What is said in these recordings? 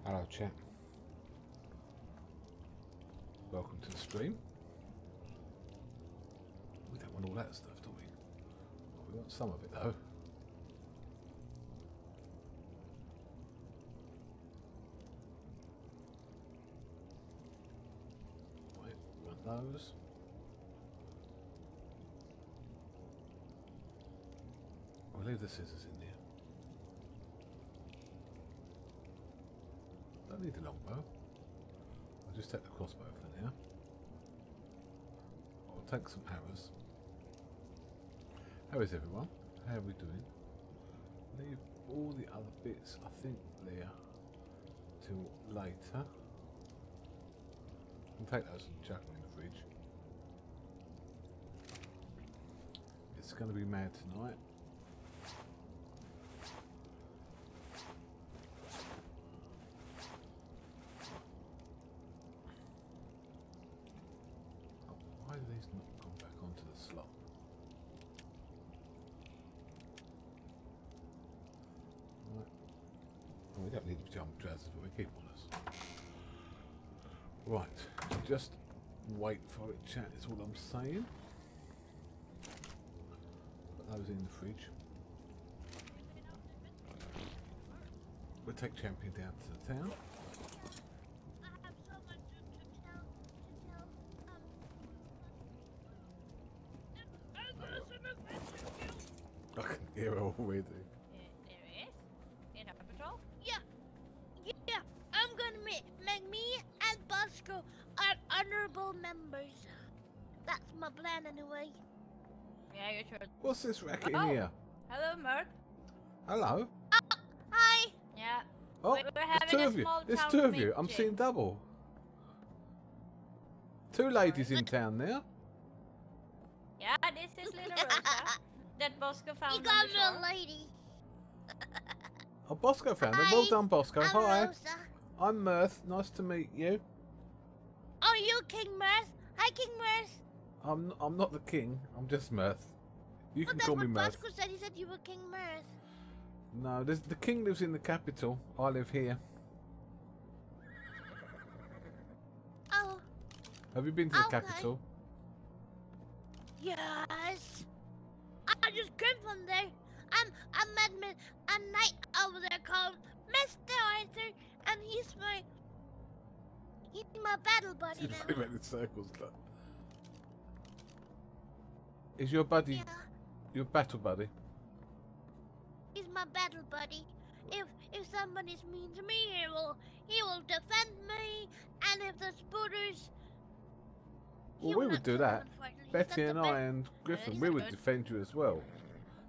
Hello chat. Welcome to the stream. We don't want all that stuff, do we? Well, we want some of it though. Right, we want those. I'll leave the scissors in there. Don't need the longbow. I'll just take the crossbow for now. I'll take some arrows. How is everyone? How are we doing? Leave all the other bits, I think, there till later. I'll take those and chuck them in the fridge. It's going to be mad tonight. Why do these not go back onto the slot? Right. Well, we don't need the pajama trousers, but we keep on us. Right, just wait for it, chat, is all I'm saying. Put those in the fridge. We'll take Champion down to the town. I can hear her already. There is? In our patrol? Yeah. I'm gonna make me and Bosco are honorable members. That's my plan anyway. Yeah, you're sure. What's this racket in here? Hello, Mirth. Hello? Hi. Yeah. Oh, We're there's having two a of you. small There's town two of you. I'm meeting. seeing double. Two ladies in town now. Yeah, this is little Rosa that Bosco found You on got the me a shore. lady. Oh, Bosco found them. Well done, Bosco. I'm Hi. Rosa. I'm Mirth. Nice to meet you. Oh, you King Mirth? Hi, King Mirth. I'm not the king. I'm just Mirth. You Well, can that's call me what Mirth. Bosco said. He said you were King Mirth. No, the king lives in the capital. I live here. Oh, Have you been to the Okay. capital? yes. I just came from there. I met a knight over there called Mr. Arthur, and he's my battle buddy You now. went in circles. Look. Is your buddy Yeah, your battle buddy? he's my battle buddy. If somebody's mean to me, he will defend me, and if the spooters, Well, we would do that. Betty and I and Griffin, that's we would good. defend you as well.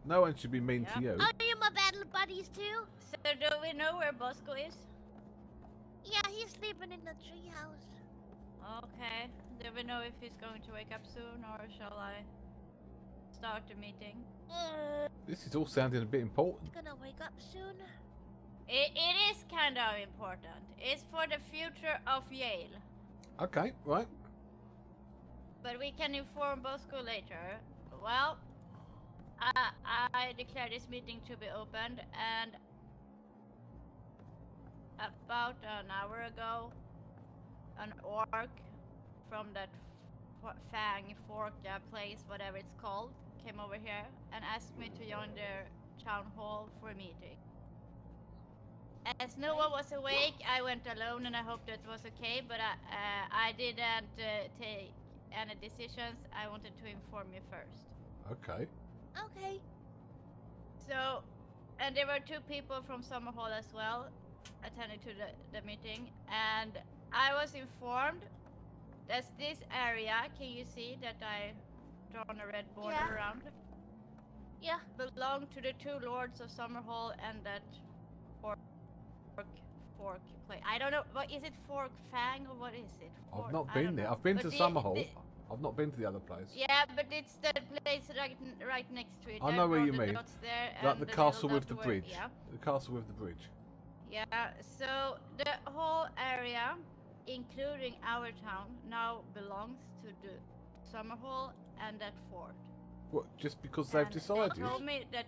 No one should be mean to Yeah. you. Are you my battle buddies too? So do we know where Bosco is? Yeah, he's sleeping in the treehouse. Okay. Do we know if he's going to wake up soon, or shall I start the meeting? This is all sounding a bit important. Gonna wake up soon. It is kind of important. It's for the future of Yale. Okay, right. But we can inform Bosco later. Well, I declare this meeting to be opened, and about an hour ago, an orc from that Fang Fork place, whatever it's called, came over here and asked me to join their town hall for a meeting. As no one was awake, I went alone, and I hope that was okay, but I didn't take any decisions. I wanted to inform you first. Okay. Okay. So, and there were two people from Summer Hall as well attending to the meeting, and I was informed that this area, can you see that I drawn a red border Yeah. around, Yeah. belonged to the two lords of Summer Hall and that fork place. I don't know, what is it, Fork Fang, or what is it? I've not I been don't there. know. I've been But to the- Summer Hall. the- I've not been to the other place. Yeah, but it's the place right next to it. I There know are where you the mean. dots there, Like and the little castle with dot the where- bridge. Yeah. The castle with the bridge. Yeah, so the whole area, including our town, now belongs to the Summer Hall and that fort. What? Just because they've And decided? They told me that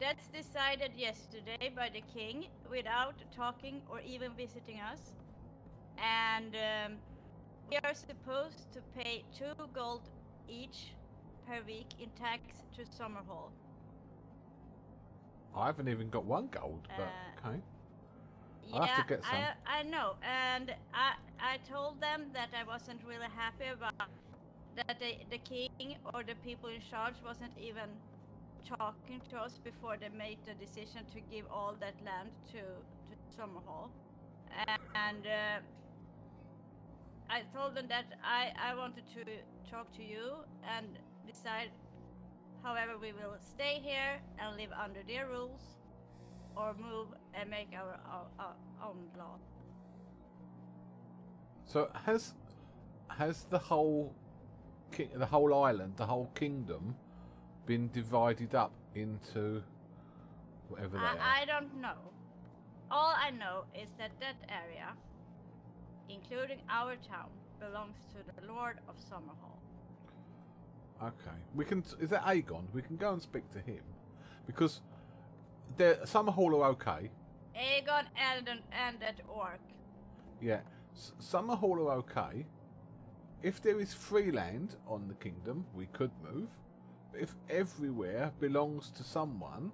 that's decided yesterday by the king without talking or even visiting us. And we are supposed to pay 2 gold each per week in tax to Summerhall. I haven't even got 1 gold, but okay. Yeah, I'll have to get some. I know, and I told them that I wasn't really happy about that the king or the people in charge wasn't even talking to us before they made the decision to give all that land to Summerhall. And I told them that I wanted to talk to you and decide however we will stay here and live under their rules or move and make our own law. So has the whole island, the whole kingdom, been divided up into whatever they are? I don't know. All I know is that that area, including our town, belongs to the Lord of Summerhall. Okay, we can. Is that Aegon? We can go and speak to him, because Summerhall are okay. Aegon and that orc. Yeah, Summerhall are okay. If there is free land on the kingdom, we could move. But if everywhere belongs to someone,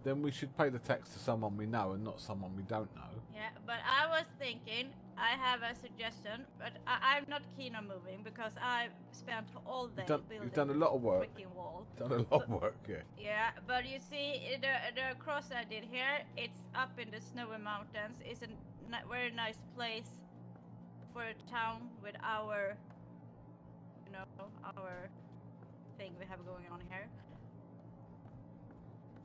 then we should pay the tax to someone we know and not someone we don't know. Yeah, but I was thinking, I have a suggestion, but I'm not keen on moving because I spent all day building You've done a lot of work. freaking wall. Done a lot of work, yeah. Yeah, but you see, the cross I did here, it's up in the snowy mountains. It's a very nice place for a town with our, our thing we have going on here.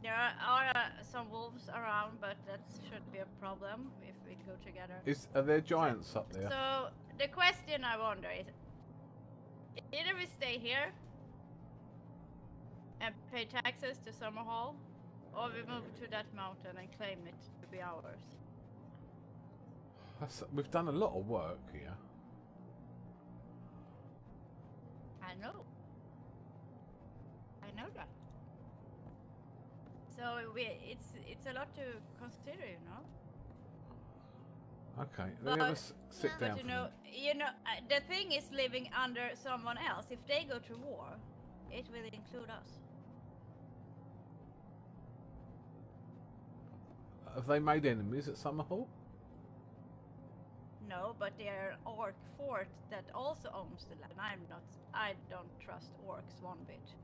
There are some wolves around, but that shouldn't be a problem if we go together. Are there giants up there? So the question I wonder is, either we stay here and pay taxes to Summerhall, or we move to that mountain and claim it to be ours. We've done a lot of work here. I know that. So it's a lot to consider, Okay, But- let us sit down. But the thing is living under someone else. If they go to war, it will include us. Have they made enemies at Summerhall? No, but they're an orc fort that also owns the land. I don't trust orcs one bit.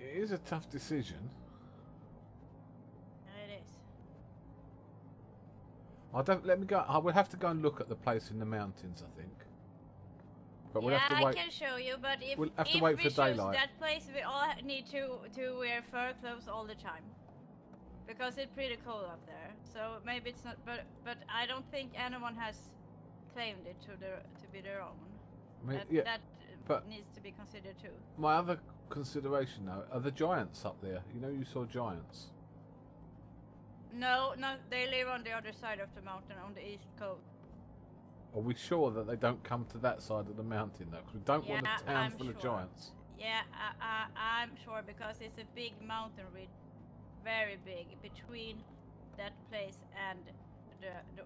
It is a tough decision. It is. I will have to go and look at the place in the mountains, I think. But we'll yeah, have to wait. I can show you, but if, We'll have to if wait we for choose daylight. that place, we all need to wear fur clothes all the time. Because it's pretty cold up there. So maybe it's not, but I don't think anyone has claimed it to be their own. That but needs to be considered too. my other consideration though are the giants up there. You saw giants. No, they live on the other side of the mountain, on the east coast. Are we sure that they don't come to that side of the mountain though? Because we don't want a town I'm full of sure. giants. Yeah, I'm sure because it's a big mountain ridge, very big, between that place and the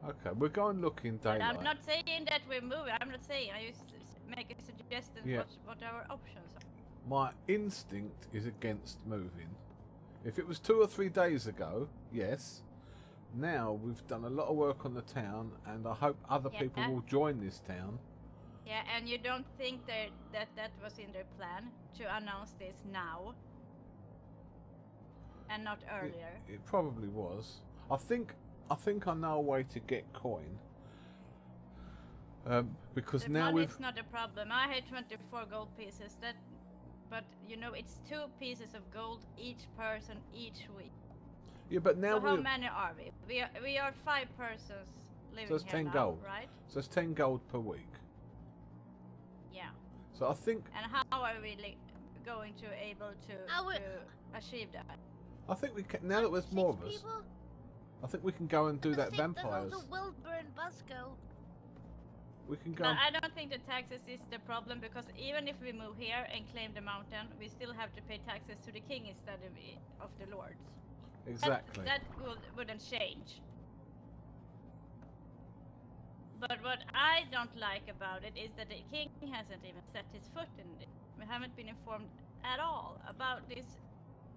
Okay, we'll go and look in But daylight. I'm not saying that we're moving. I'm not saying. I just make a suggestion what our options are. My instinct is against moving. If it was 2 or 3 days ago, yes. Now we've done a lot of work on the town, and I hope other people will join this town. Yeah, and you don't think that was in their plan to announce this now and not earlier? It probably was. I think I know a way to get coin. Because The now money's not a problem. I had 24 gold pieces. But it's 2 pieces of gold each person each week. Yeah, but now so how many are we? We are 5 persons living so it's here 10 now, gold, right? So it's 10 gold per week. Yeah. So I think. And how are we going to able to achieve that? I think we can. Now that there's more of us, I think we can go and do that vampires. There's also Wilbur and Busco. We can go. But I don't think the taxes is the problem, because even if we move here and claim the mountain, we still have to pay taxes to the king instead of the lords. Exactly. That wouldn't change. But what I don't like about it is that the king hasn't even set his foot in it. We haven't been informed at all about this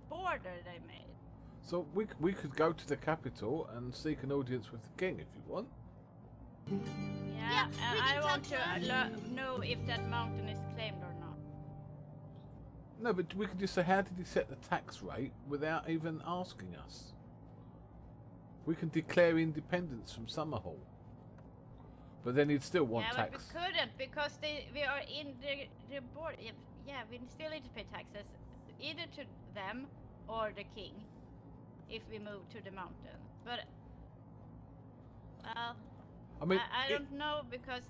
border they made. So we could go to the capital and seek an audience with the king if you want. Yeah, and we I can want talk to know if that mountain is claimed or not. No, but we could just say, how did he set the tax rate without even asking us? We can declare independence from Summerhall. But then he'd still want tax. But we couldn't, because we are in the border. Yeah, we still need to pay taxes, either to them or the king, if we move to the mountain. But, well, I mean, I don't know, because...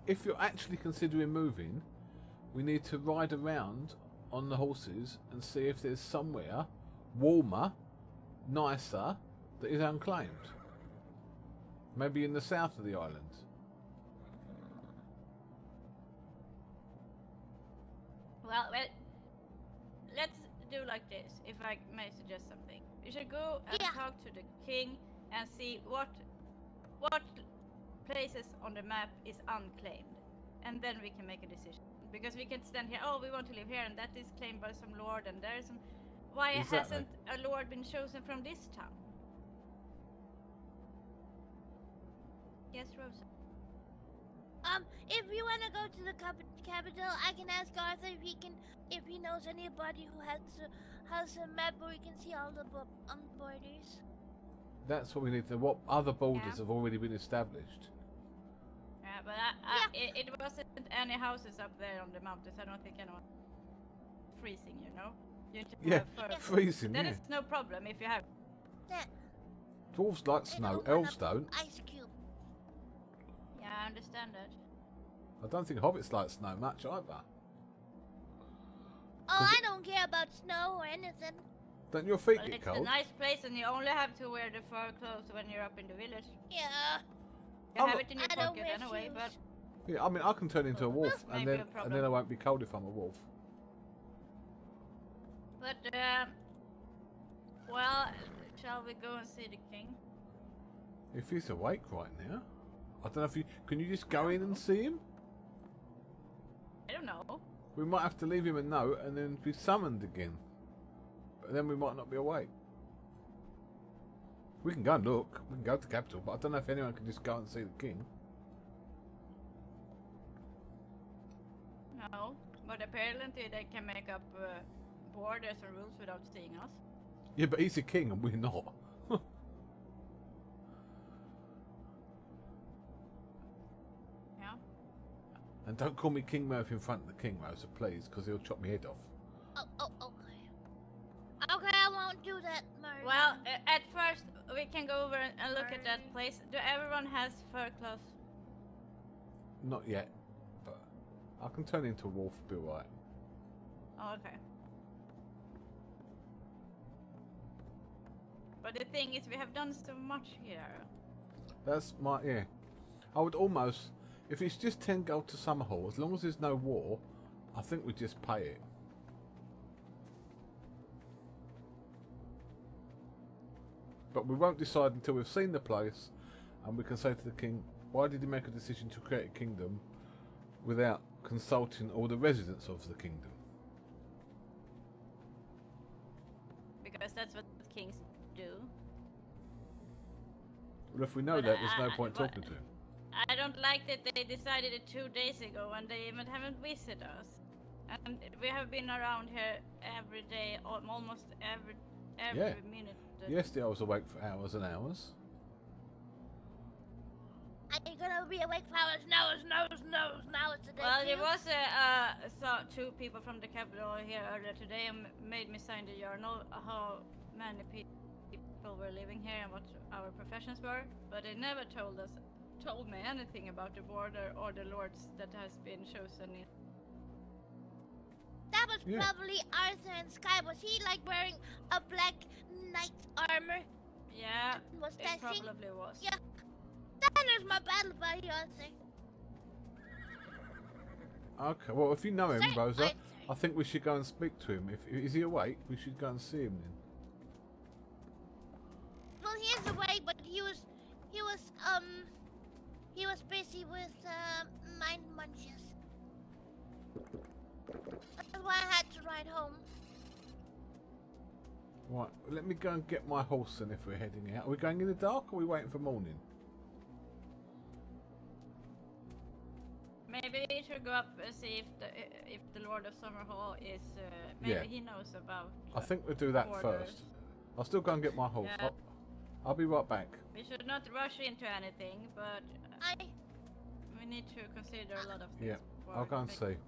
If you're actually considering moving, we need to ride around on the horses and see if there's somewhere warmer, nicer, that is unclaimed. Maybe in the south of the island. Well, let's do like this, if I may suggest something. We should go and talk to the king and see what places on the map is unclaimed, and then we can make a decision. Because we can stand here, oh, we want to live here, and that is claimed by some lord, and there is some... Why hasn't a lord been chosen from this town? Yes, Rosa? If you want to go to the capital, I can ask Arthur if he knows anybody who has a map where we can see all the borders. That's what we need to... What other borders have already been established? Yeah, but it wasn't any houses up there on the mountains. I don't think anyone... Freezing, you know? You need to have freezing, That is no problem if you have... Yeah. Dwarves like snow, elves don't. Ice cube. Yeah, I understand that. I don't think hobbits like snow much either. Oh, I don't care about snow or anything. Don't your feet get It's cold? a nice place, and you only have to wear the fur clothes when you're up in the village. Yeah. You have it in your pocket anyway, but... Yeah, I mean, I can turn into a wolf, and then I won't be cold if I'm a wolf. But, well, shall we go and see the king? If he's awake right now, I don't know if you... Can you just go in and see him? I don't know. We might have to leave him a note and then be summoned again. But then we might not be awake. We can go and look. We can go to the capital, but I don't know if anyone can just go and see the king. No, but apparently they can make up borders and rules without seeing us. Yeah, but he's a king and we're not. Yeah. And don't call me King Mirth in front of the king, Rosa, please, because he'll chop my head off. Oh, okay. Okay, I won't do that, Mario. Well, at first we can go over and look at that place. Do everyone has fur clothes? Not yet, but I can turn into a wolf, be alright. Oh, okay. But the thing is, we have done so much here. That's my... yeah. I would almost... If it's just 10 gold to Summerhall, as long as there's no war, I think we just pay it. But we won't decide until we've seen the place, and we can say to the king, why did he make a decision to create a kingdom without consulting all the residents of the kingdom? Because that's what kings do. Well, if we know that, there's no point talking to him. I don't like that they decided it 2 days ago and they even haven't visited us. And we have been around here every day, almost every minute. Yesterday I was awake for hours and hours. Are you gonna be awake for hours? No, now it's a day. Well, there was saw 2 people from the capital here earlier today and made me sign the journal how many people were living here and what our professions were, but they never told me anything about the border or the lords that has been chosen. That was probably Arthur and Sky. Was he like wearing a black knight's armor? Yeah, Was that it probably was. Yeah. Tanner's my battle buddy, Arthur. Okay, well, if you know him, Sorry, Rosa, I'm I think we should go and speak to him. If is he awake, we should go and see him then. Well, he is awake, but he was busy with mind munches. That's why I had to ride home. Right, let me go and get my horse then if we're heading out. Are we going in the dark or are we waiting for morning? Maybe we should go up and see if the Lord of Summerhall is. Maybe Yeah. he knows about. I think we'll do that orders. first. I'll still go and get my horse. Yeah. I'll be right back. We should not rush into anything, but we need to consider a lot of things. Yeah, before I'll go and making- see.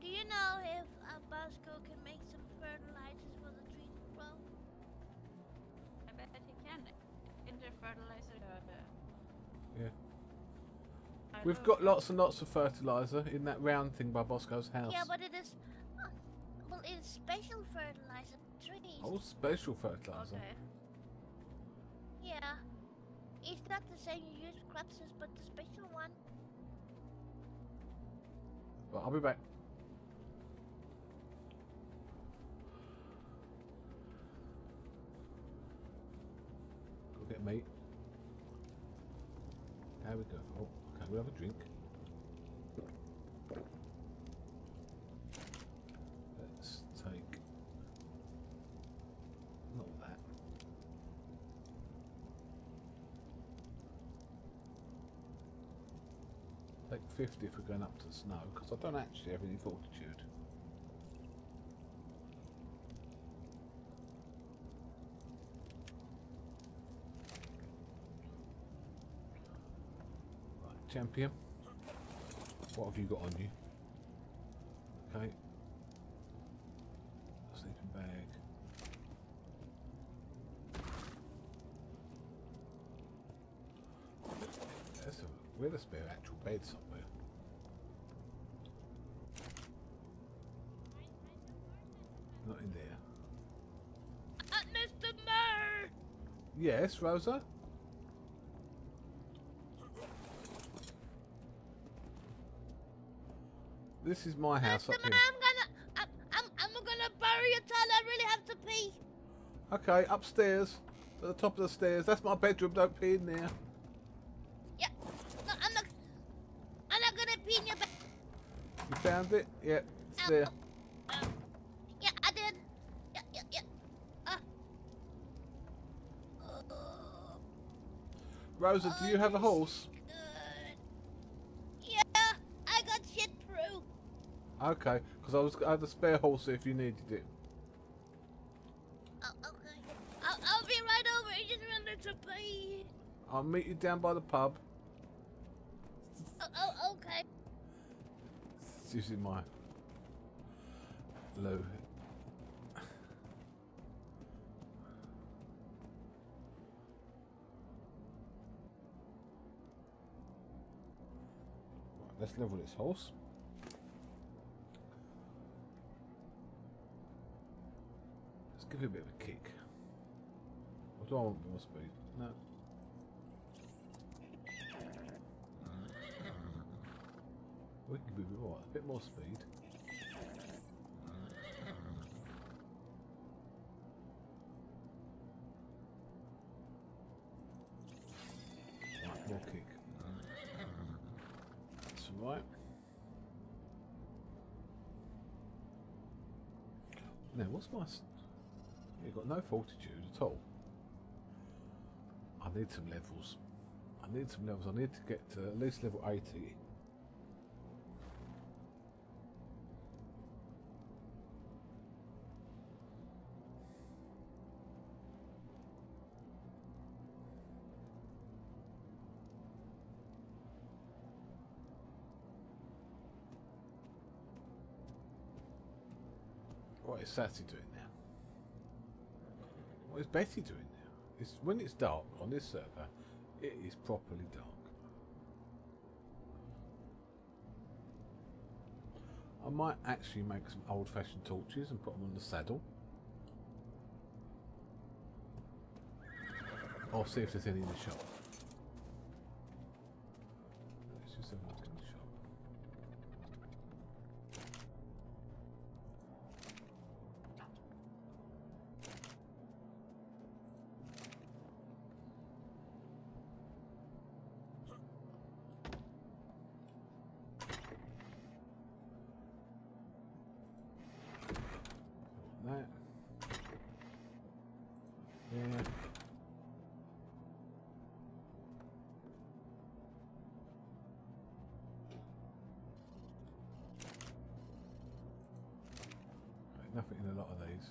Do you know if Bosco can make some fertilizers for the trees to grow? I bet he can. Inter fertilizer. Yeah. I We've look. got lots and lots of fertilizer in that round thing by Bosco's house. Yeah, but it is. Well, it is special fertilizer for trees. Oh, special fertilizer. Okay. Yeah. It's not the same you use with crops, but the special one. But I'll be back. Go get meat. There we go. Oh, okay, we'll have a drink. Let's take... not that. Take 50 if we're going up to the snow, because I don't actually have any fortitude. Right, champion. What have you got on you? Okay. Sleeping bag. We had a spare actual bed somewhere. Not in there. Mr. Mirth! Yes, Rosa? This is my house Mr. up Mirth, here. I'm gonna bury you till I really have to pee. Okay, upstairs. At the top of the stairs. That's my bedroom, don't pee in there. Yeah. No, I'm not gonna pee in your bed. You found it? Yeah, it's Ow, there. ow, ow. Yeah, I did. Yeah. Rosa, do you have a horse? Good. Yeah, I got shit through. Okay, because I had a spare horse if you needed it. Oh, okay. I'll be right over. I just wanted to pee. I'll meet you down by the pub. Oh, okay. It's using my loo. Right, let's level this horse. Let's give it a bit of a kick. Or do I want more speed? No. We can give it what? A bit more speed. Right, more kick. That's right. Now, what's my... You've got no fortitude at all. I need some levels. I need some levels. I need to get to at least level 80. What is Sassy doing now? What is Betty doing now? It's, when it's dark on this server, it is properly dark. I might actually make some old-fashioned torches and put them on the saddle. I'll see if there's any in the shop. Let's just have a look in the shop. That. Yeah. Nothing in a lot of these.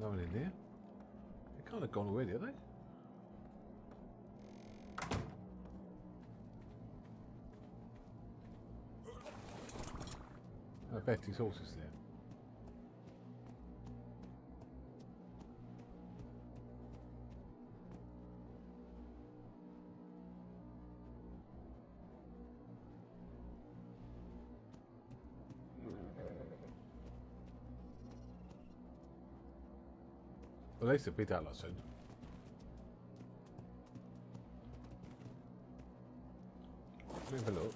No one in there. They're kind of gone already, are they? I bet his horse is there. Well, at least it'll be that lot soon. Let me have a look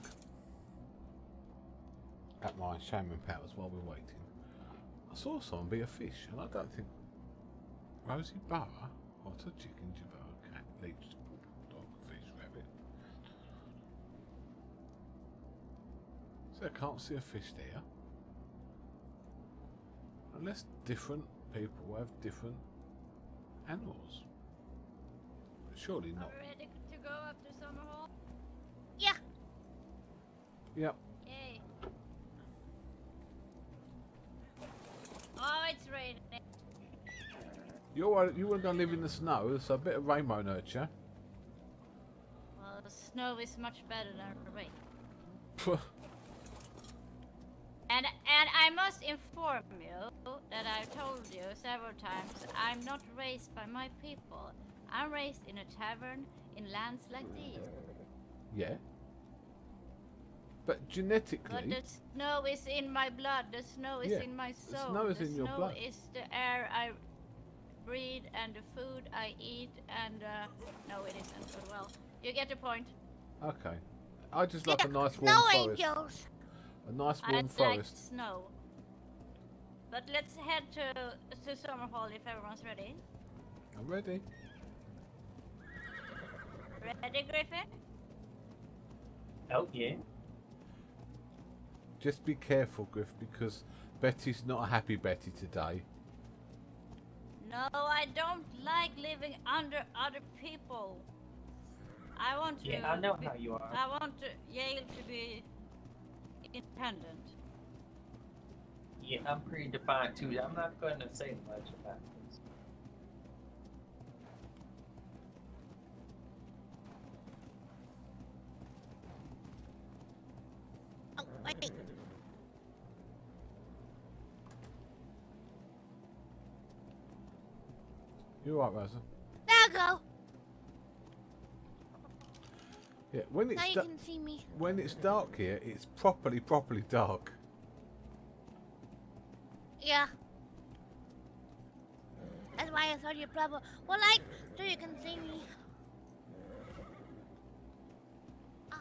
at my shaman powers while we're waiting. I saw someone be a fish, and I don't think Rosie Burrow, otter, chicken, jabber, cat, leech, dog, fish, rabbit. So I can't see a fish there, unless different people have different animals. But surely not. Are we ready to go up to Summerhall? Yeah. Yep. Yay. Oh, it's raining. You were going to live in the snow, so a bit of rainbow nurture. Well, the snow is much better than the rain. And I must inform you that I've told you several times, I'm not raised by my people. I'm raised in a tavern in lands like these. Yeah. But genetically... But the snow is in my blood, the snow is in my soul. The snow is in your blood. The snow is the air I breathe and the food I eat and... no, it isn't, but well, you get the point. Okay. I just like a nice warm No forest. angels. A nice I warm like forest. snow. But let's head to Summerhall if everyone's ready. I'm ready. Ready, Griffin? Oh, yeah. Just be careful, Griff, because Betty's not a happy Betty today. No, I don't like living under other people. I want to... Yeah, I know how you are. I want Yale to be independent. Yeah, I'm pretty defiant too. I'm not going to say much about this. Oh, wait. You alright, Rosa? There I go. Yeah, when Now it's you can see me. when it's dark here, it's properly dark. Yeah. That's why I thought you probably... Well, like, so you can see me. Ah.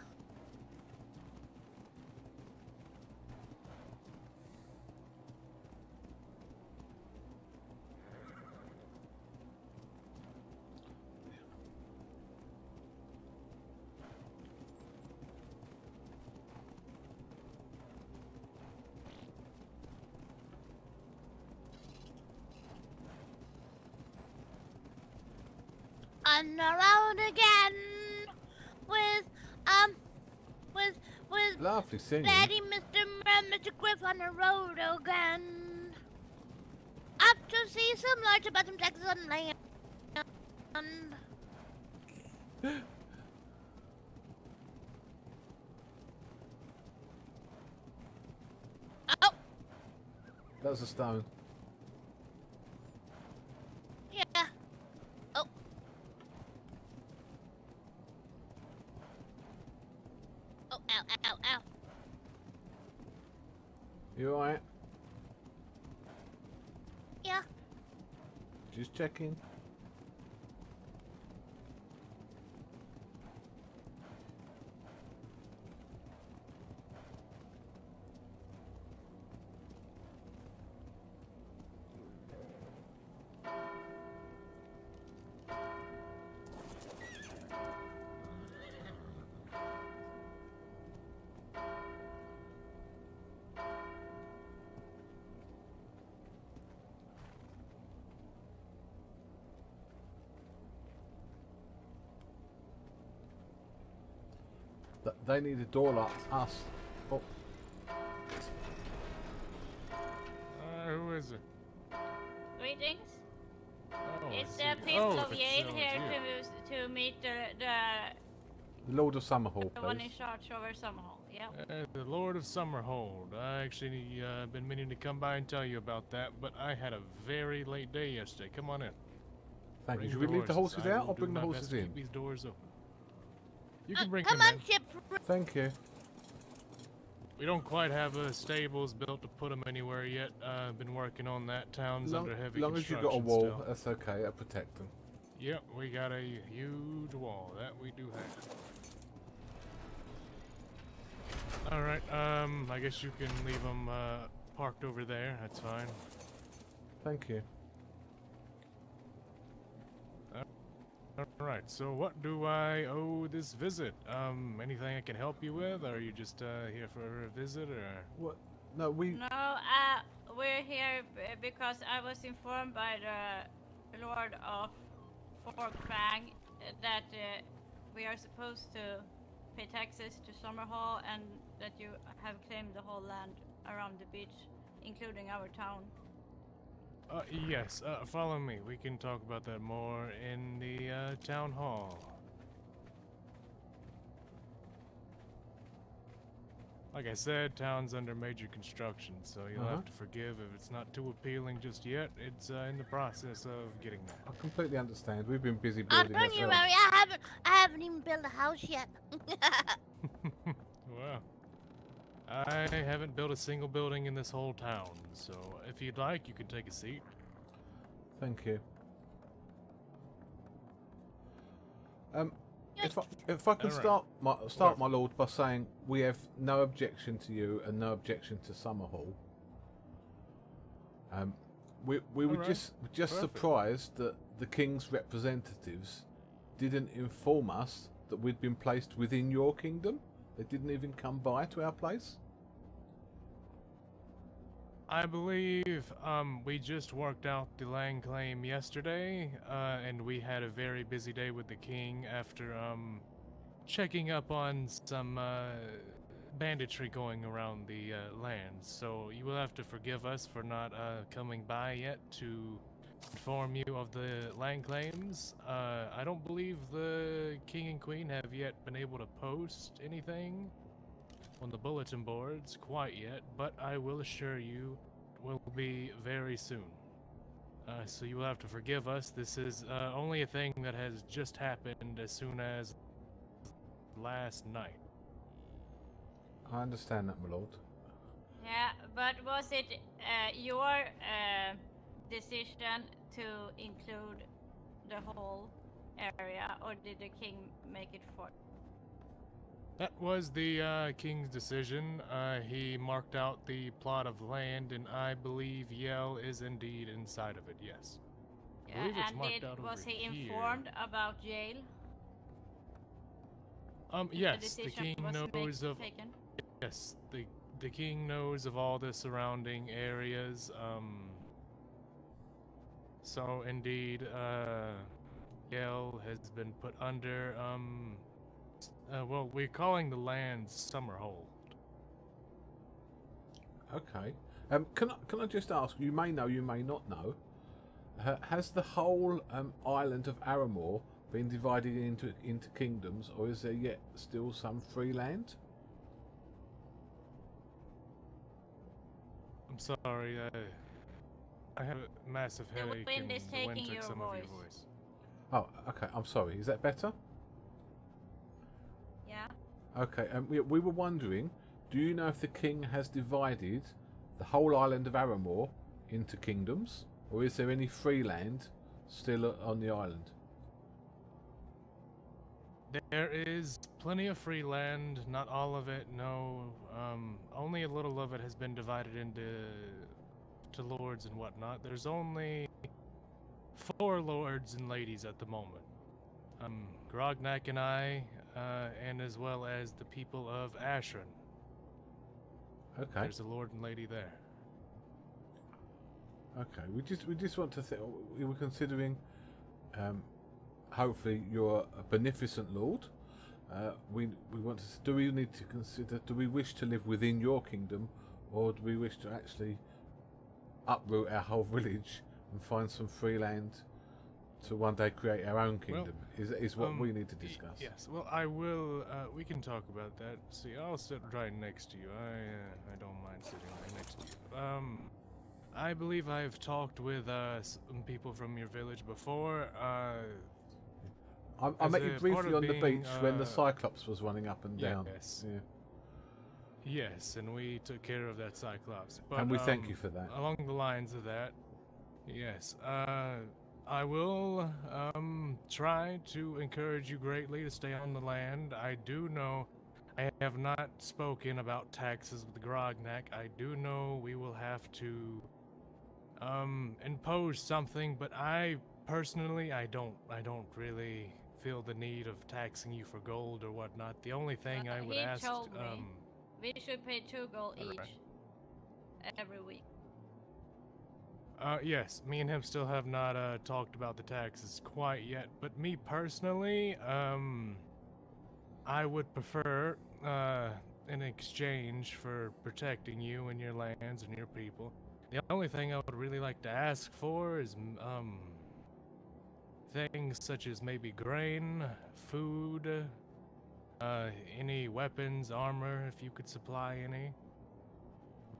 On the road again with Lovely singing. Daddy, Mr. Griff on the road again. Up to see some large about some Texan land. Oh, That was a stone. ow, ow, ow. You alright? Yeah. Just checking. They need a door lock. Us. Oh, Who is it? Greetings. Oh, It's I the see. people Oh, of it's Yale you. here to meet the the Lord of Summerhall, one in please. charge over Summerhall. Yeah. The Lord of Summerhold. I actually been meaning to come by and tell you about that, but I had a very late day yesterday. Come on in. Thank you. Bring Should we leave the horses I out will or do bring the my horses best to in? Keep these doors open. You can bring Come them on, in. Chip. Thank you. We don't quite have stables built to put them anywhere yet. Been working on that. Town's under heavy long as you construction got a wall, still. that's okay. That'll protect them. Yep, we got a huge wall. That we do have. Alright, I guess you can leave them parked over there. That's fine. Thank you. Alright, so what do I owe this visit? Anything I can help you with? Or are you just here for a visit, or? What? No, we. No, we're here because I was informed by the Lord of Forkfang that we are supposed to pay taxes to Summerhall and that you have claimed the whole land around the beach, including our town. Yes, follow me. We can talk about that more in the town hall. Like I said, town's under major construction, so you'll have to forgive if it's not too appealing just yet. It's in the process of getting there. I completely understand. We've been busy Don't building you ourselves. worry, I haven't even built a house yet. Well, I haven't built a single building in this whole town, so if you'd like, you can take a seat. Thank you. If I can Alright. start my lord by saying we have no objection to you and no objection to Summerhall. We were Alright. just Perfect. surprised that the king's representatives didn't inform us that we'd been placed within your kingdom. They didn't even come by to our place. I believe we just worked out the land claim yesterday, and we had a very busy day with the king after checking up on some banditry going around the land. So you will have to forgive us for not coming by yet to inform you of the land claims. I don't believe the king and queen have yet been able to post anything on the bulletin boards quite yet, but I will assure you it will be very soon. So you will have to forgive us. This is only a thing that has just happened as soon as last night. I understand that, my lord. Yeah, but was it your decision to include the whole area, or did the king make it for? That was the king's decision. He marked out the plot of land, and I believe Yell is indeed inside of it, yes. I Yeah, believe it's and marked out was over he here. informed about jail? Yes, the decision king was knows of... taken? Yes, the king knows of all the surrounding areas. So indeed, Yell has been put under, well, we're calling the land Summerhold. Okay. Can I just ask? You may know, you may not know. Has the whole island of Aramoore been divided into kingdoms, or is there yet still some free land? I'm sorry, I have a massive The headache wind and is the wind taking took your some of your voice. voice. Oh, okay. I'm sorry. Is that better? Yeah. Okay, and we were wondering, do you know if the king has divided the whole island of Aramoore into kingdoms, or is there any free land still on the island? There is plenty of free land, not all of it, no. Only a little of it has been divided into lords and whatnot. There's only 4 lords and ladies at the moment. Grognak and I, and as well as the people of Ashran. Okay. There's a lord and lady there. Okay, we just want to think. We were considering, hopefully you're a beneficent lord. We want to. Do we need to consider? Do we wish to live within your kingdom, or do we wish to actually uproot our whole village and find some free land to one day create our own kingdom? Well, is what we need to discuss. Yes. Well, I will. We can talk about that. See, I'll sit right next to you. I don't mind sitting right next to you. I believe I've talked with some people from your village before. I met you briefly on the beach when the Cyclops was running up and down. Yes. Yeah. Yes, and we took care of that Cyclops. But, and we thank you for that. Along the lines of that, yes. I will try to encourage you greatly to stay on the land. I do know I have not spoken about taxes with Grognak. I do know we will have to impose something, but I personally don't really feel the need of taxing you for gold or whatnot. The only thing I would ask told me we should pay 2 gold each every week. Yes, me and him still have not talked about the taxes quite yet, but me personally, I would prefer in exchange for protecting you and your lands and your people. The only thing I would really like to ask for is things such as maybe grain, food, any weapons, armor, if you could supply any,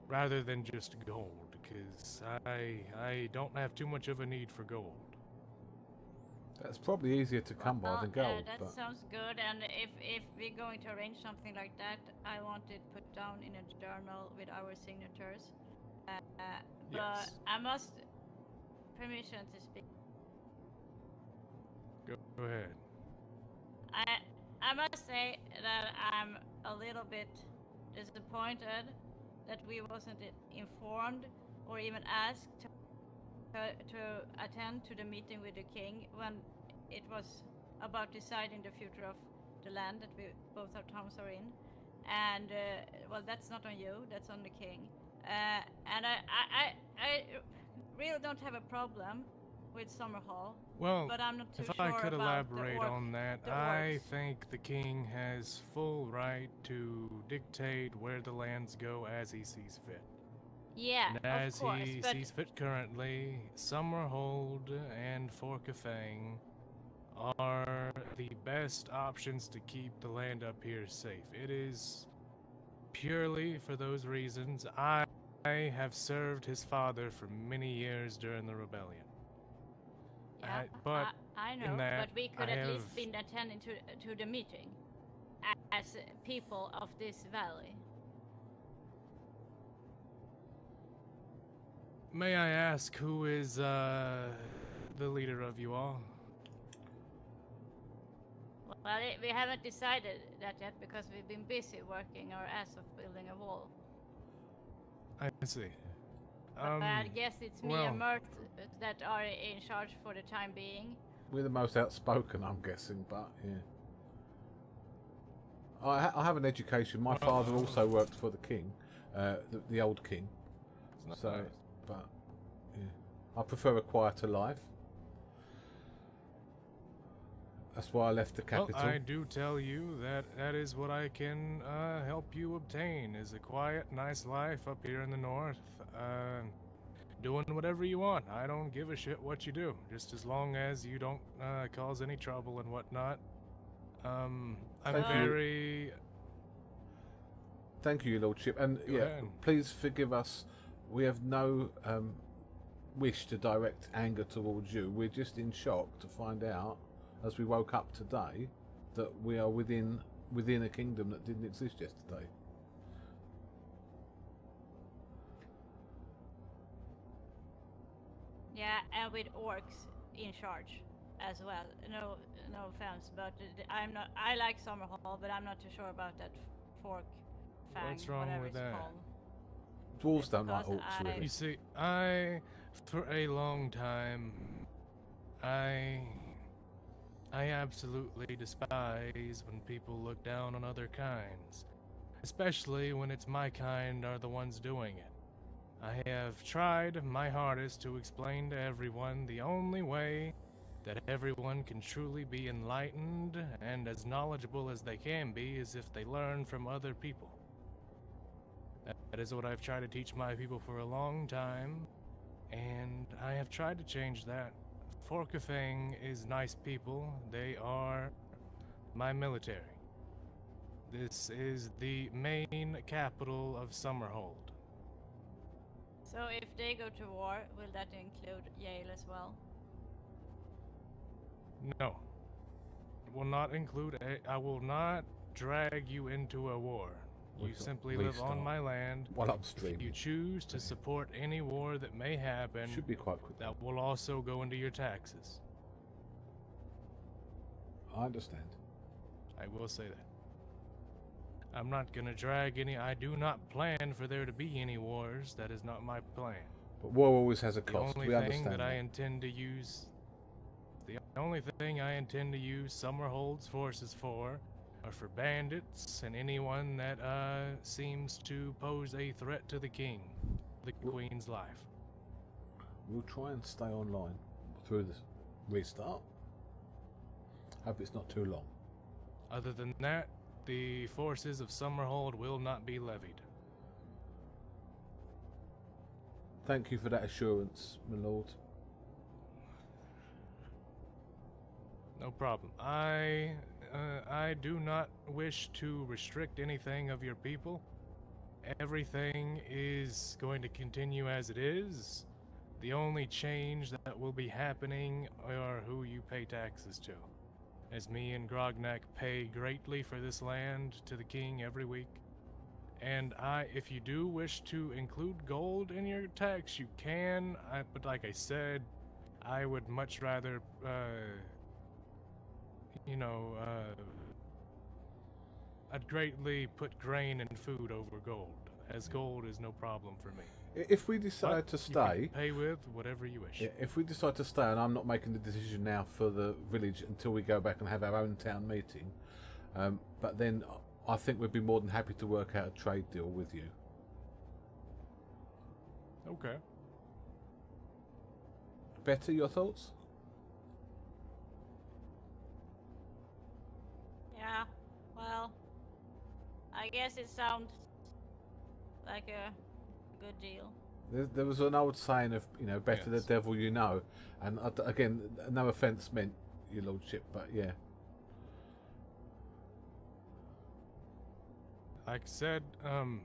rather than just gold, because I don't have too much of a need for gold. That's probably easier to come by than gold. That sounds good, and if we're going to arrange something like that, I want it put down in a journal with our signatures. But yes. I must permission to speak. Go ahead. I must say that I'm a little bit disappointed that we wasn't informed or even asked to attend to the meeting with the king when it was about deciding the future of the land that we both our towns are in. And well, that's not on you, that's on the king. And I really don't have a problem with Summerhall. Well, but I'm not too if sure I could about elaborate on that, I think the king has full right to dictate where the lands go as he sees fit. Yeah, and as of course, he sees fit currently, Summerhold and Fork of Fang are the best options to keep the land up here safe. It is purely for those reasons. I have served his father for many years during the rebellion. Yeah, but I know, that, but we could at least been attending to the meeting as people of this valley. May I ask who is the leader of you all? Well, we haven't decided that yet because we've been busy working our ass off building a wall. I see. But I guess it's me and Mirth that are in charge for the time being. We're the most outspoken, I'm guessing, but yeah. I have an education. My father also worked for the king, the old king. So, nice. But yeah, I prefer a quieter life. That's why I left the capital. Well, I do tell you that is what I can help you obtain, is a quiet, nice life up here in the north. Doing whatever you want. I don't give a shit what you do, just as long as you don't cause any trouble and whatnot. I'm very... Thank you, Lordship. And please forgive us. We have no wish to direct anger towards you. We're just in shock to find out, as we woke up today, that we are within within a kingdom that didn't exist yesterday. Yeah, and with orcs in charge as well. No, no offense, but I like Summerhall, but I'm not too sure about that fork fang. What's wrong whatever with it's that? called. Dwarves don't like Because orcs, really. You see, for a long time, I absolutely despise when people look down on other kinds, especially when it's my kind are the ones doing it. I have tried my hardest to explain to everyone the only way that everyone can truly be enlightened and as knowledgeable as they can be is if they learn from other people. That is what I've tried to teach my people for a long time, and I have tried to change that. Forkafang is nice people. They are my military. This is the main capital of Summerhold. So if they go to war, will that include Yale as well? No. It will not include I will not drag you into a war. You We've got simply live on restart. my land. While I'm If streaming. you choose to support any war that may happen, Should be quite quick. that will also go into your taxes. I understand. I will say that. I'm not gonna drag any. I do not plan for there to be any wars. That is not my plan. But war always has a The cost. only We thing understand that that. I intend to use. The only thing I intend to use Summerhold's forces for are for bandits and anyone that seems to pose a threat to the king, the queen's life. We'll try and stay online through this restart. Hope it's not too long. Other than that, the forces of Summerhold will not be levied. Thank you for that assurance, my lord. No problem. I do not wish to restrict anything of your people. Everything is going to continue as it is. The only change that will be happening are who you pay taxes to. As me and Grognak pay greatly for this land to the king every week. And if you do wish to include gold in your tax, you can. But like I said, I would much rather, I'd greatly put grain and food over gold, as gold is no problem for me. If we decide But to you stay, can pay with whatever you wish. if we decide to stay, and I'm not making the decision now for the village until we go back and have our own town meeting, but then I think we'd be more than happy to work out a trade deal with you. Okay. Better, your thoughts? Yeah, well, I guess it sounds like a good deal. There was an old saying of, better Yes. the devil you know, and again, no offence meant, your lordship, but yeah. Like I said,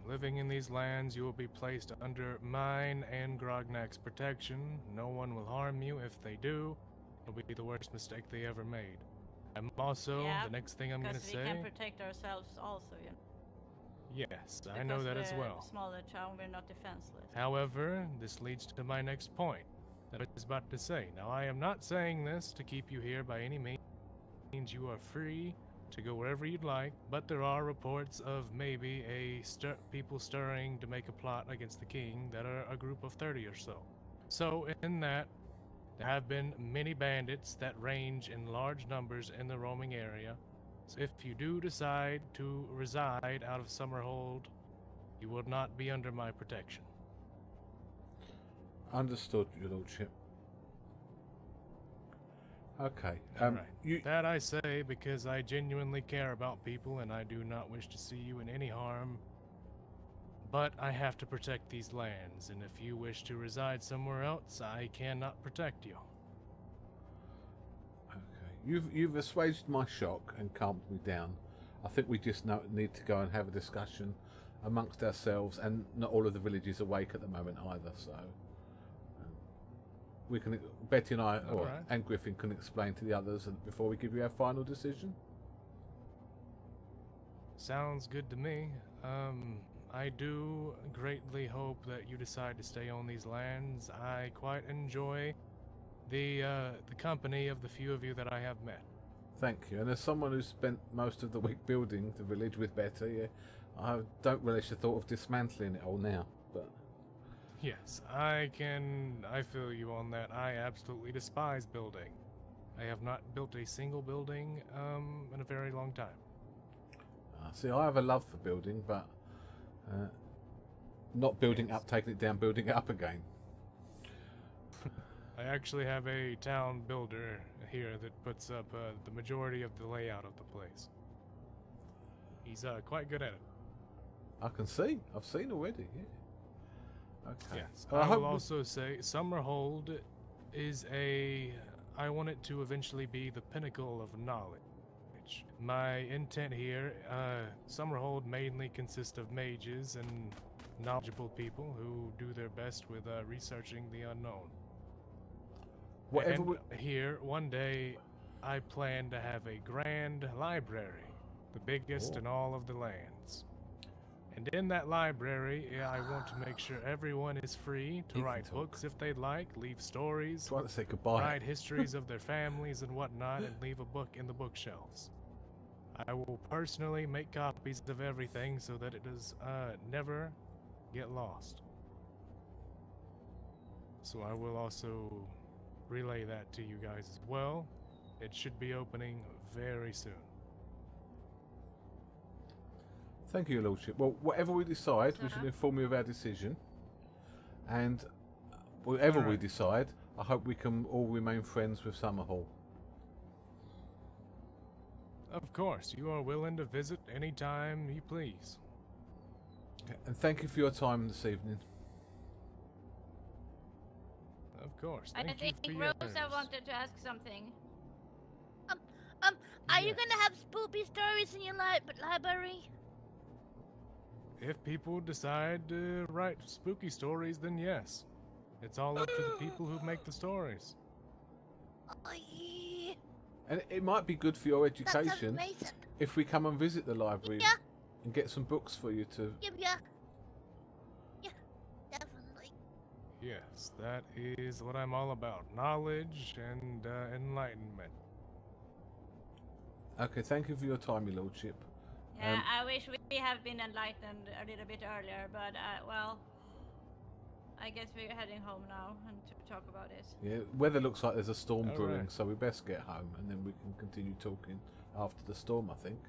living in these lands, you will be placed under mine and Grognak's protection. No one will harm you. If they do, it'll be the worst mistake they ever made. I'm also, Yeah, the next thing I'm going to Because we say, can protect ourselves also, yes, I know that as we're well. a smaller town, we're not defenseless. However, this leads to my next point that I was about to say. Now, I am not saying this to keep you here by any means. You are free to go wherever you'd like, but there are reports of maybe people stirring to make a plot against the king that are a group of 30 or so. So, in that, there have been many bandits that range in large numbers in the roaming area. So if you do decide to reside out of Summerhold, you will not be under my protection. Understood, your lordship. Okay. Alright. That I say because I genuinely care about people and I do not wish to see you in any harm. But I have to protect these lands, and if you wish to reside somewhere else, I cannot protect you. Okay. You've assuaged my shock and calmed me down. I think we just need to go and have a discussion amongst ourselves, and not all of the villages awake at the moment either, so we can, Betty and I, and Griffin can explain to the others before we give you our final decision. Sounds good to me. I do greatly hope that you decide to stay on these lands. I quite enjoy the company of the few of you that I have met. Thank you. And as someone who spent most of the week building the village with Better, yeah, I don't relish the thought of dismantling it all now. But Yes, I feel you on that. I absolutely despise building. I have not built a single building in a very long time. see, I have a love for building, but not building up, taking it down, building it up again. I actually have a town builder here that puts up the majority of the layout of the place. He's quite good at it. I can see. I've seen already. Yeah. Okay. Yes. Well, I will also say Summerhold is I want it to eventually be the pinnacle of knowledge. My intent here, Summerhold mainly consists of mages and knowledgeable people who do their best with researching the unknown. Whatever. Here, one day, I plan to have a grand library, the biggest in all of the lands. And in that library, I want to make sure everyone is free to write books if they'd like, leave stories, Try to say goodbye. write histories of their families and whatnot, and leave a book in the bookshelves. I will personally make copies of everything so that it does never get lost. So I will also relay that to you guys as well. It should be opening very soon. Thank you, Your Lordship. Well, whatever we decide, we should inform you of our decision. And whatever we decide, I hope we can all remain friends with Summerhall. Of course, you are willing to visit anytime you please. And thank you for your time this evening. Of course. I Thank you think for yours. Rosa wanted to ask something. Are you gonna have spooky stories in your library? If people decide to write spooky stories, then yes. It's all up to the people who make the stories. Oh, yeah. And it might be good for your That sounds education amazing. if we come and visit the library Yeah. and get some books for you to... Yeah, definitely. Yes, that is what I'm all about. Knowledge and enlightenment. Okay, thank you for your time, Your Lordship. Yeah, I wish we have been enlightened a little bit earlier, but well, I guess we're heading home now and to talk about this. Yeah, weather looks like there's a storm All brewing, right. so we best get home and then we can continue talking after the storm, I think.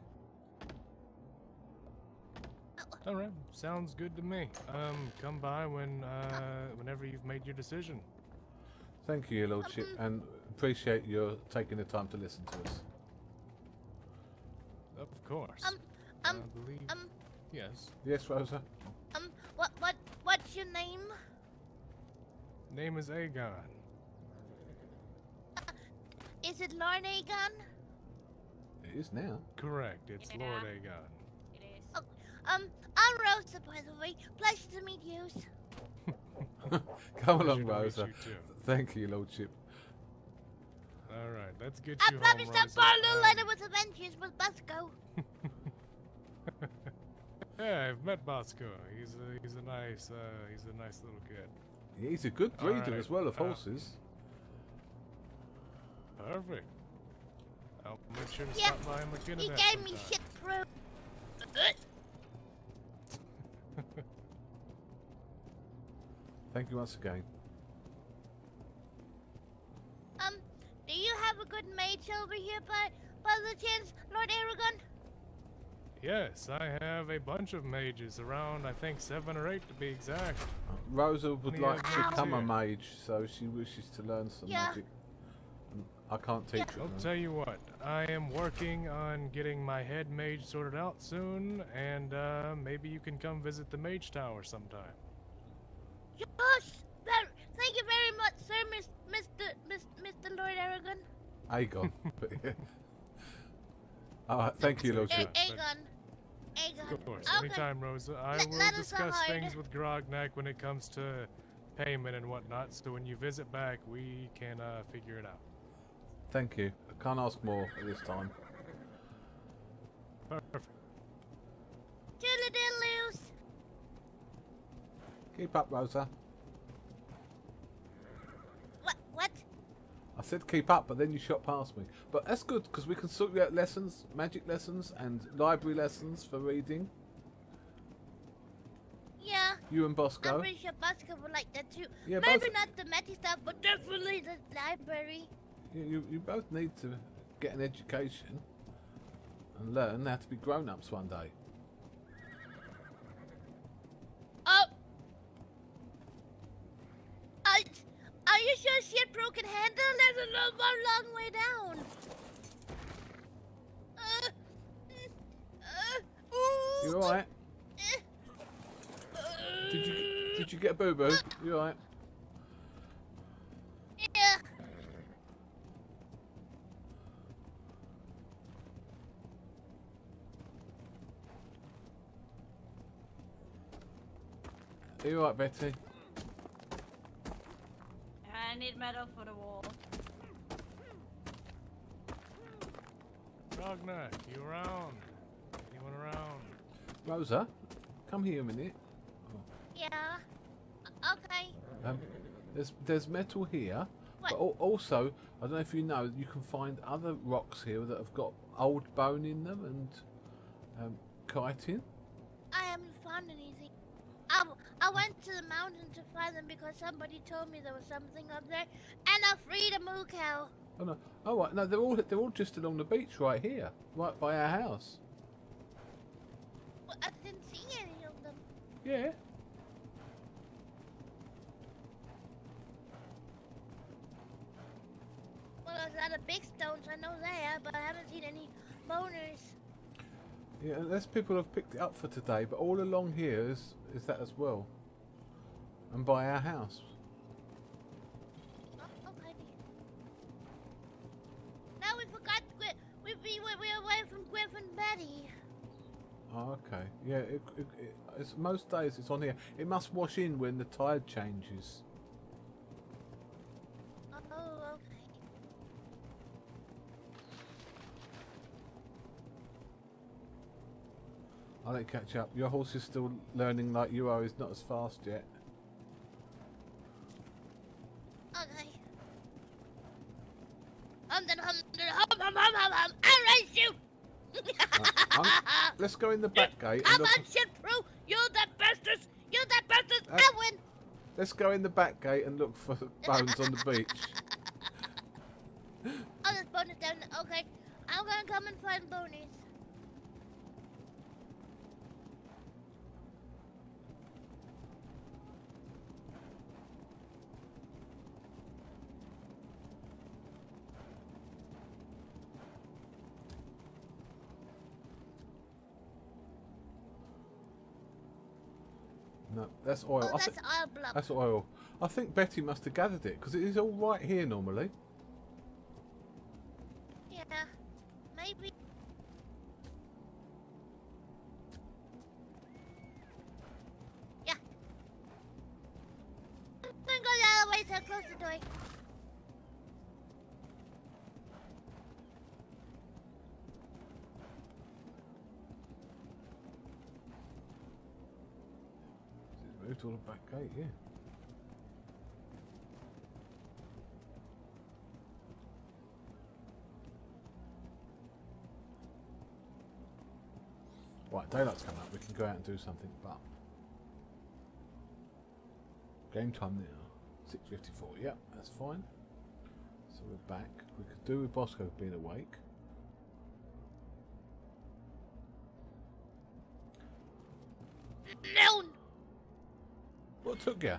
All right, sounds good to me. Come by whenever you've made your decision. Thank you, Your Lordship, and appreciate your taking the time to listen to us. Of course. I believe. Yes. Yes, Rosa? What's your name? Name is Aegon. Is it Lord Aegon? It is now. Correct. It's Yeah. Lord Aegon. It is. Oh, I'm Rosa, by the way. Pleasure to meet you. Come Pleasure along, to meet Rosa. you too. Thank you, Your Lordship. All right, let's get I you home, promised that Rosa. Barlow letter with adventures with Busco. Yeah, I've met Bosco. He's a nice little kid. He's a good breeder Alright, as well of horses. Perfect. I'll make sure to Yeah, stop by and look into He that gave me sometime. shit through. Thank you once again. Do you have a good mage over here by the chance, Lord Aragon? Yes, I have a bunch of mages around. I think 7 or 8 to be exact. Rosa would Any like to ideas become a here? mage, so she wishes to learn some Yeah. magic. I can't teach her. I'll though. tell you what. I am working on getting my head mage sorted out soon, and maybe you can come visit the mage tower sometime. Yes! Thank you very much, sir, Mr. Lord Aragon. Aegon. Alright, thank you, Lordship. Aegon. Of course, Okay. anytime, Rosa. I Let will us discuss hide. things with Grognak when it comes to payment and whatnot, so when you visit back, we can figure it out. Thank you. I can't ask more at this time. Perfect. Keep up, Rosa. What? I said keep up, but then you shot past me. But that's good, because we can sort you out lessons, magic lessons, and library lessons for reading. Yeah. You and Bosco. I'm pretty sure Bosco would like that too. Yeah, Maybe both- not the magic stuff, but definitely the library. You both need to get an education and learn how to be grown-ups one day. Oh! Are you sure shit broken handle? There's a long way down. You alright? Did you get a boo-boo? You alright? Yeah. Are you alright, Betty? I need metal for the wall. Dogna, you around? Anyone around? Rosa, come here a minute. Yeah. Okay. There's metal here, What? but also, I don't know if you know, you can find other rocks here that have got old bone in them and chitin. I haven't found anything. I went to the mountain to find them because somebody told me there was something up there, and I freed a moo cow. Oh no! Oh right, no, they're all just along the beach right here, right by our house. Well, I didn't see any of them. Yeah. Well, there's a lot of big stones, I know that, but I haven't seen any boners. Yeah, unless people have picked it up for today, but all along here is that as well. And by our house. Oh, okay. Now we forgot we're away from Griff and Betty. Oh, okay. Yeah, it's most days it's on here. It must wash in when the tide changes. Oh, okay. I'll let you catch up. Your horse is still learning like you are. He's not as fast yet. Okay. I'll race you! Let's go in the back gate. Come And look, on, shit crew! You're the bestest! You're the bestest! I win! let's go in the back gate and look for bones on the beach. Oh, there's bonus down there. Okay. I'm gonna come and find bonus. No, that's oil. Oh, I that's thi- oil block. that's oil. I think Betty must have gathered it because it is all right here normally. Yeah. Maybe. Yeah. I'm gonna go the other way so I close the door. Moved all the back gate, yeah. Right, daylight's coming up. We can go out and do something, but game time now. 6:54. Yep, that's fine. So we're back. We could do with Bosco being awake. No! What took you?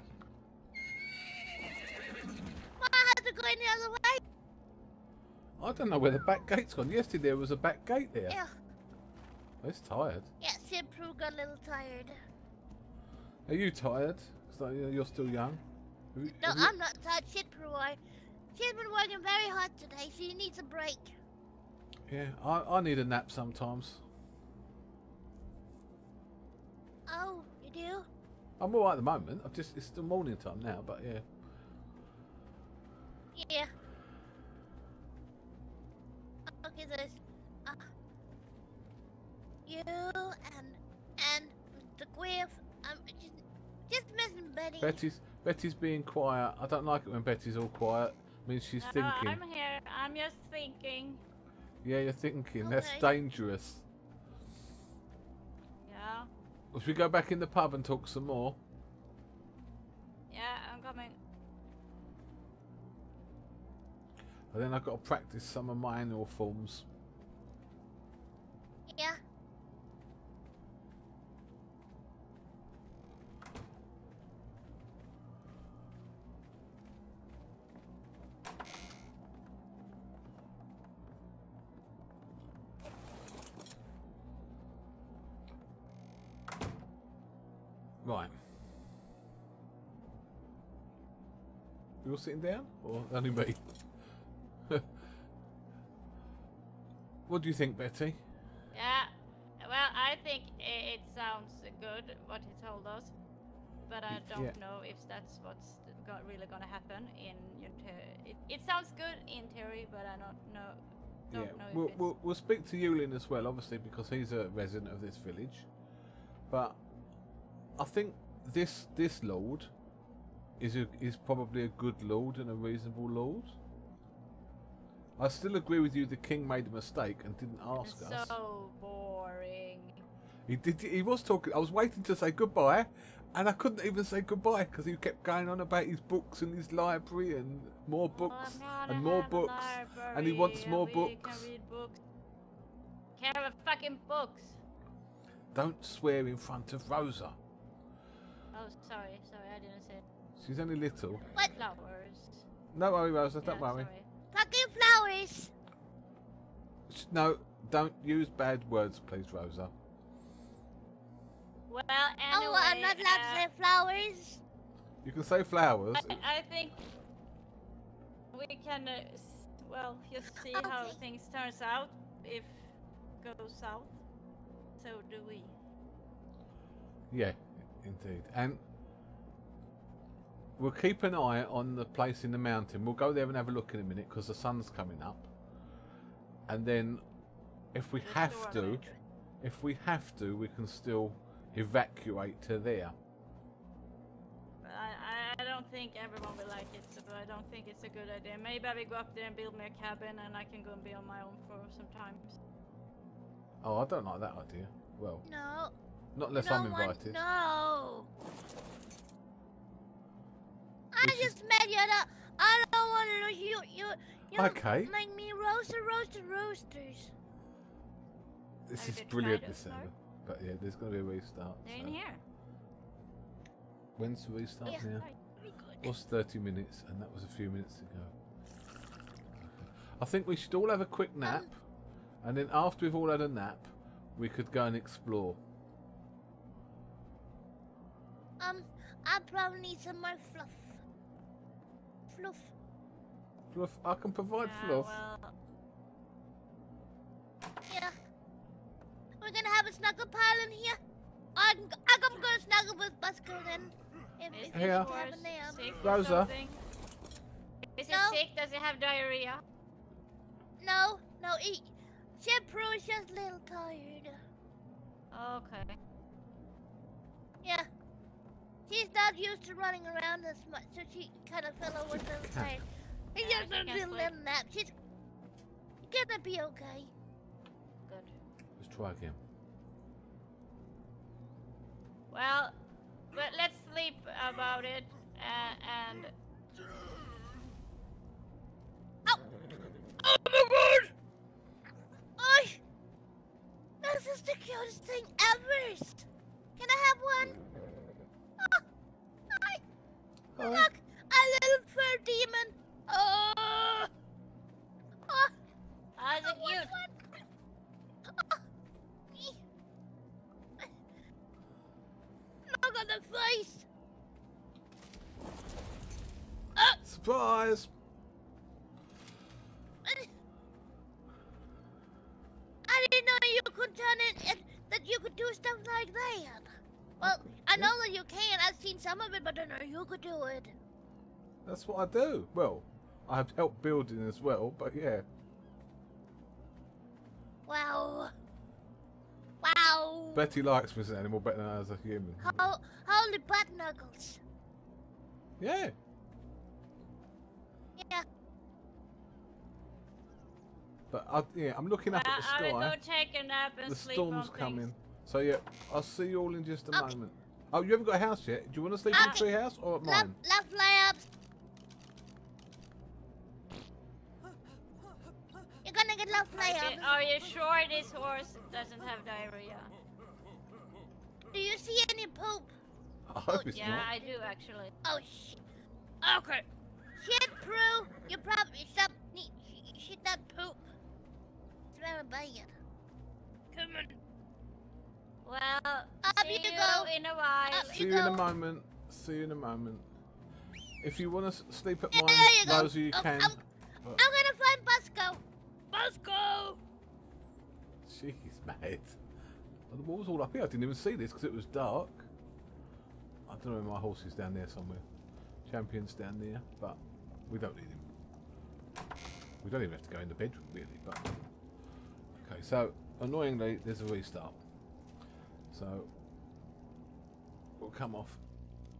Well, I had to go in the other way. I don't know where the back gate's gone. Yesterday there was a back gate there. Yeah. It's tired. Yeah, Sid Prue got a little tired. Are you tired? Because you're still young. No, I'm not tired. Sid Prue are. She's been working very hard today. She needs a break. Yeah, I need a nap sometimes. Oh, you do? I'm alright at the moment. It's still morning time now, but yeah. Yeah. Okay, there's you and Mr. Griff. I'm just missing Betty. Betty's being quiet. I don't like it when Betty's all quiet. It means she's No, thinking. I'm here. I'm just thinking. Yeah, you're thinking. That's Okay. dangerous. Yeah. If we go back in the pub and talk some more. Yeah, I'm coming. And then I've got to practice some of my annual forms. Yeah. Right. You all sitting down? Or only me? What do you think, Betty? Yeah. Well, I think it sounds good what he told us, but I don't Yeah. know if that's what's really gonna happen in it sounds good in theory, but I don't know. Don't know if it's... We'll speak to Yulin as well, obviously, because he's a resident of this village. But I think this lord is probably a good lord and a reasonable lord. I still agree with you. The king made a mistake and didn't ask us. So boring. He did. He was talking. I was waiting to say goodbye, and I couldn't even say goodbye because he kept going on about his books and his library and more books and more books, and he wants more books. Can read books. Can't have fucking books. Don't swear in front of Rosa. Oh, sorry, I didn't say it. She's only little. What? Flowers. No worry, Rosa. Yeah, Don't worry. sorry. Fucking flowers. No, don't use bad words, please, Rosa. Well, anyway. Oh, I'm not allowed to say flowers. You can say flowers. I think we can, well, just see how Okay. things turns out. If goes south, so do we. Yeah, indeed. And we'll keep an eye on the place in the mountain. We'll go there and have a look in a minute because the sun's coming up. And then, if we have to, we can still evacuate to there. But I don't think everyone will like it, so I don't think it's a good idea. Maybe I will go up there and build me a cabin, and I can go and be on my own for some time. Oh, I don't like that idea. Well, No. not unless no I'm one- invited. No. I Which is- just met you. I don't want to lose you. You Okay. make me roasters. This Have is you brilliant, tried this it, Mark? server. But yeah, there's going to be a restart. They're in so- here. When's the restart Yeah. now? Right. Very good. It was 30 minutes, and that was a few minutes ago. I think we should all have a quick nap, and then after we've all had a nap, we could go and explore. I probably need some more fluff. Fluff, I can provide Yeah, fluff. well, Yeah. We're gonna have a snuggle pile in here. I'm gonna snuggle with Busker then. If is you this Here. have horse a nap. sick or Rosa. something? Is it No. sick? Does it have diarrhea? No, Shepro is just a little tired. Okay. Yeah. She's not used to running around as much, so she kind of fell over the side. It's Yeah, just she a can little sleep. nap. She's gonna be okay. Good. Let's try again. Well, let's sleep about it and Oh my god! Oh, this is the cutest thing ever! Can I have one? Oh, hi. Oh, Look, a little fur demon. Oh, oh, how's I it want cute? one. Oh. Look at the face. surprise! I didn't know you could turn it, that you could do stuff like that. Well, I know that you can. I've seen some of it, but I didn't know you could do it. That's what I do. Well, I've helped building as well, but yeah. Wow. Wow. Betty likes me as an animal better than as a human. Holy butt knuckles. Yeah. Yeah. But I'm looking up at the I will sky. go take a nap and The sleep storm's on coming. things. So yeah, I'll see you all in just a Okay. moment. Oh, you haven't got a house yet? Do you want to sleep in the Okay. tree house or at Love, mine? love fly-ups. You're gonna get love fly-ups. Are you sure this horse doesn't have diarrhea? Do you see any poop? I hope it's Yeah, not. I do actually. Oh, shit. Okay. Shit, Prue. You probably shit that poop. It's very bad. Come on. Well, Up see you you go. in a while. Up See you in a moment. See you in a moment. If you want to sleep at mine, There you go. Rosie, you Oh, can. I'm But- gonna find Busco. Busco! Jeez, mate. The wall's all up here. I didn't even see this because it was dark. I don't know where my horse is down there somewhere. Champion's down there, but we don't need him. We don't even have to go in the bedroom, really. But okay, so annoyingly, there's a restart. So we'll come off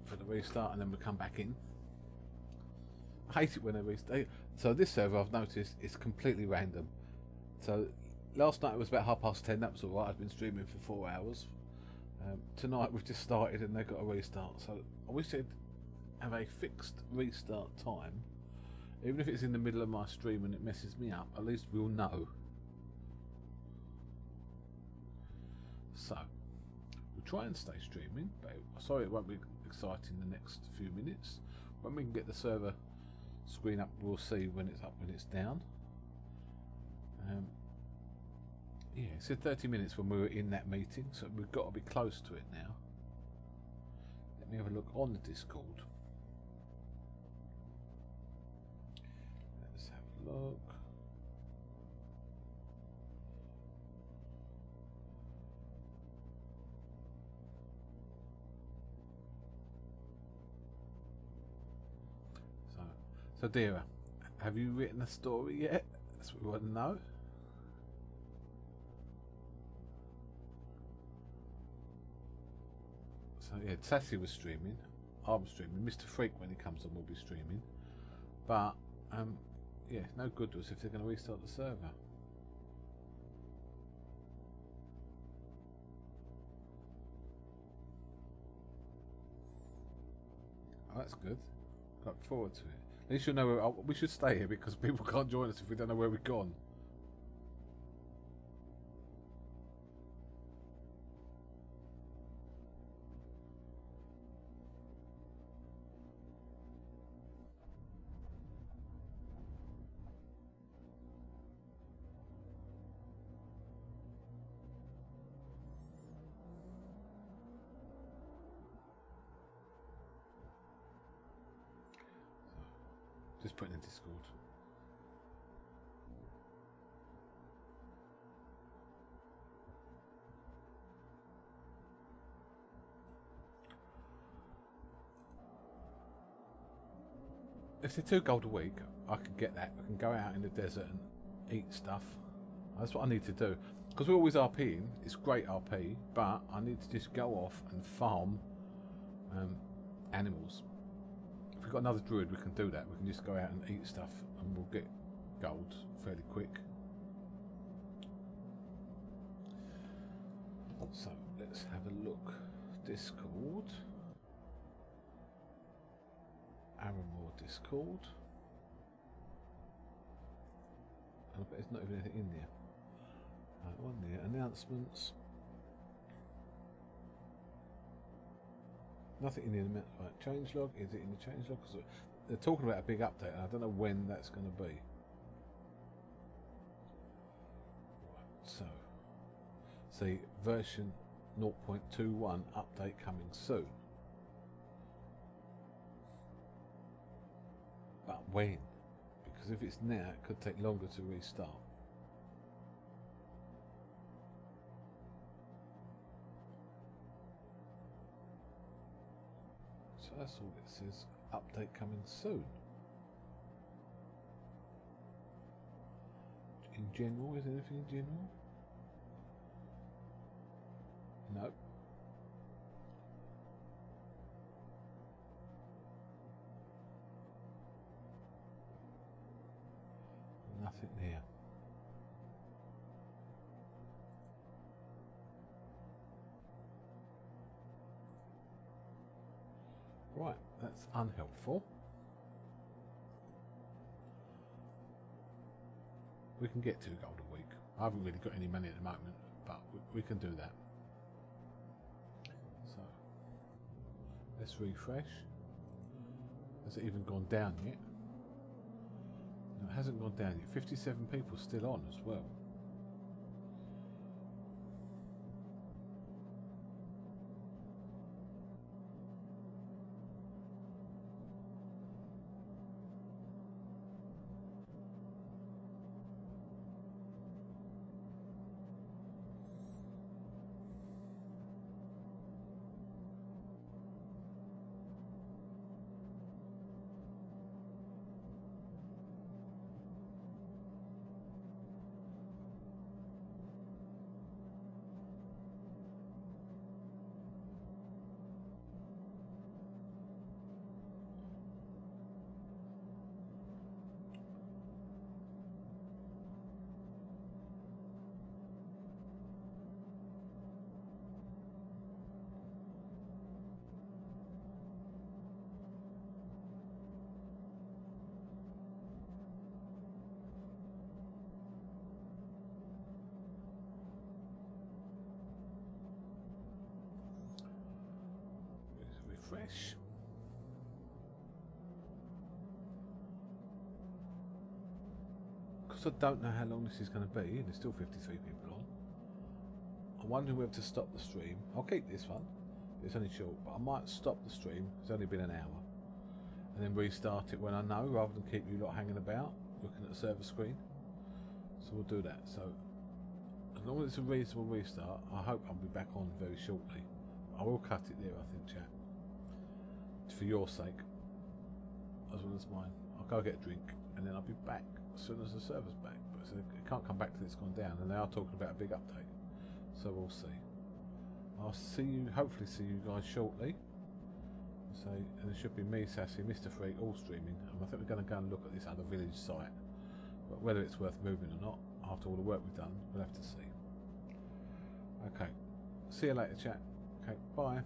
for the restart and then we'll come back in. I hate it when they restart. So this server, I've noticed, is completely random. So last night it was about 10:30. That was alright. I've been streaming for 4 hours. Tonight we've just started and they've got a restart. So I wish they'd have a fixed restart time. Even if it's in the middle of my stream and it messes me up, at least we'll know. So we'll try and stay streaming. But sorry, it won't be exciting the next few minutes. When we can get the server screen up, we'll see when it's up, when it's down. Yeah, it said 30 minutes when we were in that meeting, so we've got to be close to it now. Let me have a look on the Discord. Let's have a look. So Dira, have you written a story yet? That's what we want to know. So yeah, Sassy was streaming. I'm streaming. Mr. Freak, when he comes on, will be streaming. But yeah, no good to us if they're going to restart the server. Oh, that's good. Look forward to it. At least you'll know where, we should stay here because people can't join us if we don't know where we've gone. Just put it in Discord. If they're 2 gold a week, I can get that. I can go out in the desert and eat stuff. That's what I need to do. Because we're always RPing. It's great RP, but I need to just go off and farm animals. If we've got another druid, we can do that. We can just go out and eat stuff and we'll get gold fairly quick. So let's have a look. Discord. Aramoore Discord. I bet there's not even anything in there. Right, one there. Announcements. Nothing in the right, changelog. Is it in the changelog? Because they're talking about a big update, and I don't know when that's going to be. Right, so, see, version 0.21 update coming soon. But when? Because if it's now, it could take longer to restart. So that's all it says. Update coming soon. In general, is there anything in general? No. Nothing there. Right, that's unhelpful. We can get 2 gold a week. I haven't really got any money at the moment, but we can do that. So, let's refresh. Has it even gone down yet? No, it hasn't gone down yet. 57 people still on as well. Refresh. Because I don't know how long this is going to be, and there's still 53 people on. I'm wondering whether to stop the stream. I'll keep this one. It's only short, but I might stop the stream. It's only been an hour. And then restart it when I know, rather than keep you lot hanging about, looking at the server screen. So we'll do that. So, as long as it's a reasonable restart, I hope I'll be back on very shortly. I will cut it there, I think, chat. For your sake, as well as mine. I'll go get a drink, and then I'll be back as soon as the server's back. But so it can't come back till it's gone down, and they are talking about a big update. So we'll see. I'll see you, hopefully see you guys shortly. So, and it should be me, Sassy, Mr. Freak, all streaming. And I think we're going to go and look at this other village site. But whether it's worth moving or not, after all the work we've done, we'll have to see. Okay. See you later, chat. Okay, bye.